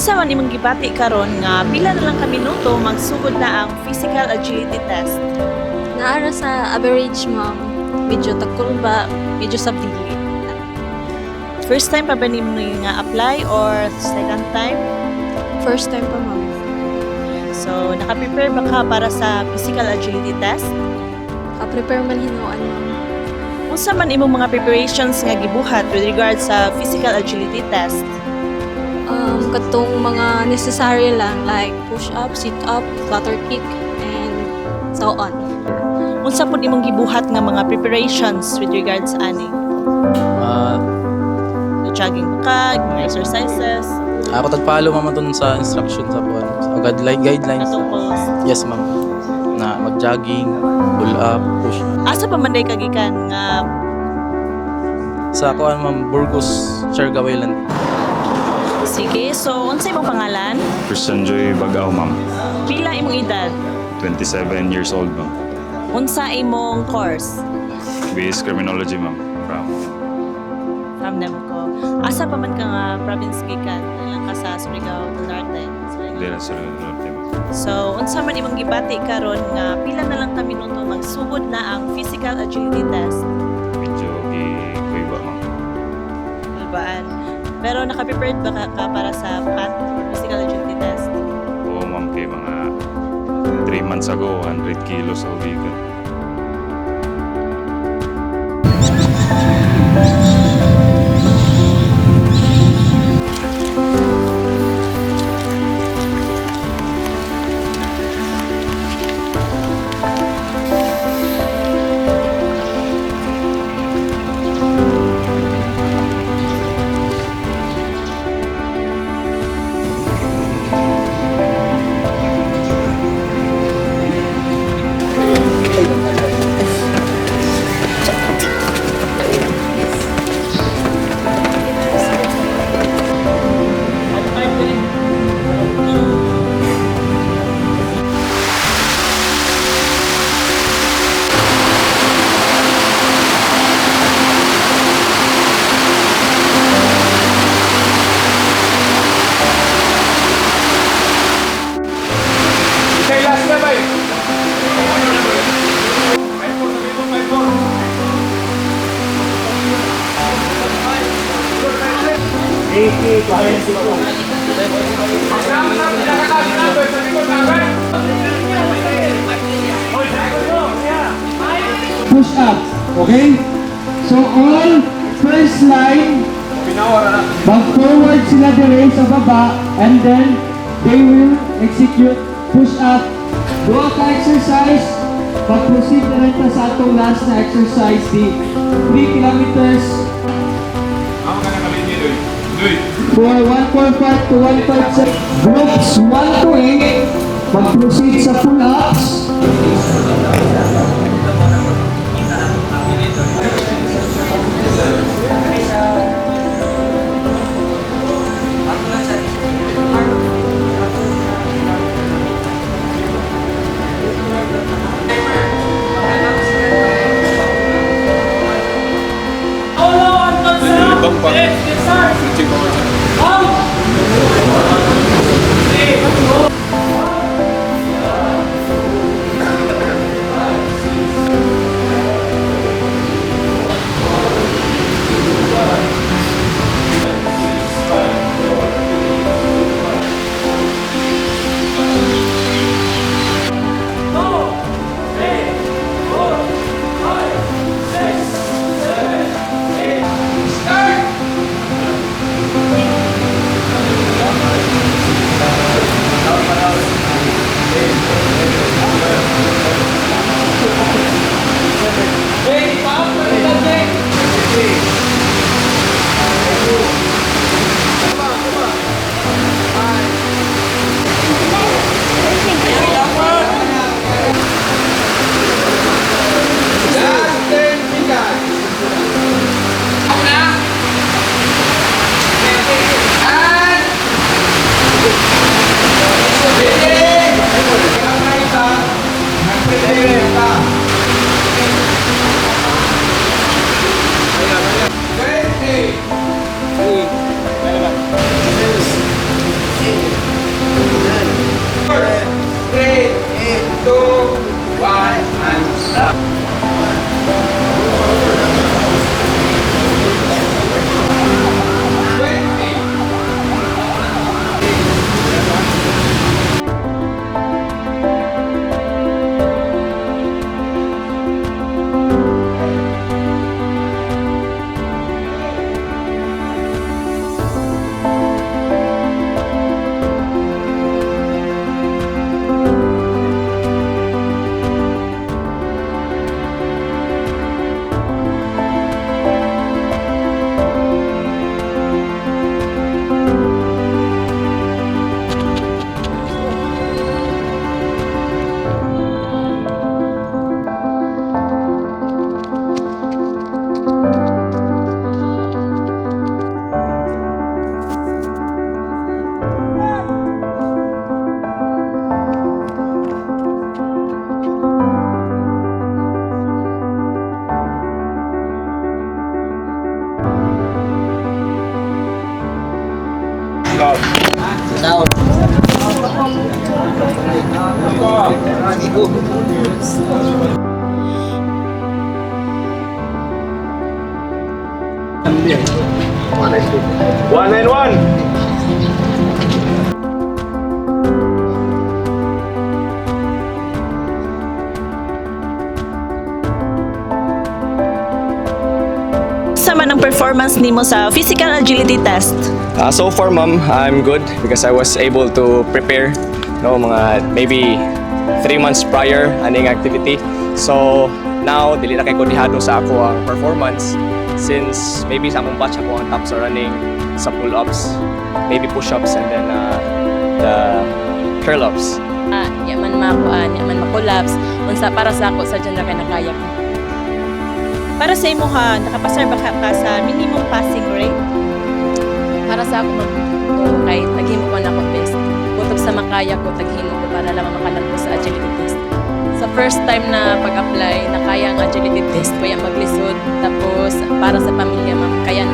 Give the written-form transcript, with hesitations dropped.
Unsa man imong gibati karon nga pila na lang ka minuto magsugod na ang physical agility test? Naara sa average, ma'am. Medyo takol ba, medyo sabdili. First time pa ba nimo nga apply or second time? First time pa, ma'am. So, naka-prepare ba ka para sa physical agility test? Ka-prepare man hinuan, ma'am. Unsa man imong mga preparations nga gibuhat with regards sa physical agility test? Katong mga necessary lang like push-up, sit-up, flutter kick, and so on. Unsa pud imong gibuhat nga mga preparations with regards ani? Jogging ka, mga exercises, Ako tagpalo mama dun sa instruction sa buwan. Sa guidelines. katong post. Yes, ma'am. Na mag-jogging, pull up, push. Asa pa man day kagikan nga Sa kuan ma'am, Burgos, Siargao Island. sige, so unsa imong pangalan? Christian Joy Bagaw, ma'am. Pila imong edad? 27 years old, ma'am. Unsa imong course? BS Criminology, ma'am. From Nemco. Asa pa man ka nga province gikan? Ilang ka sa Surigao del Norte? Dila sa Norte, ma'am. So, unsa man imong gibati karon nga pila na lang ka minuto magsugod na ang physical agility test? Medyo kuiba, ma'am. Albaan. Pero naka-prepared ba ka para sa PAT or physical agility test? Oo, ma'am, kay mga 3 months ago, 100 kilos sa ubigan. Push up, okay? So all first line, mag-forward sila dire sa baba and then they will execute push up. Duha ka exercise, pag-proceed na rin ta sa atong last na exercise, di 3 kilometers for 1.5 to 1.7. Groups 1 to 8, mag-proceed sa pull-ups. One and one. Sama ng performance nimo sa physical agility test. So far, ma'am, I'm good because I was able to prepare, mga maybe 3 months prior aning activity. So now, dili na kay ko dihado sa ako ang performance since maybe sa akong batch ako ang top sa running sa pull-ups, maybe push-ups, and then the curl-ups. Yaman makuan, yaman makulaps, unsa para sa ako sa dyan na kinakaya ko. Para sa imo ha, nakapasar ba ka sa minimum passing rate? Para sa ako kay naghimo ko na ako best. Kutob sa makaya ko, taghimo ko para lang makalagpo sa agility test. Sa first time na pag-apply, nakaya ang agility test, kaya maglisod. Tapos, para sa pamilya, ma'am, kaya na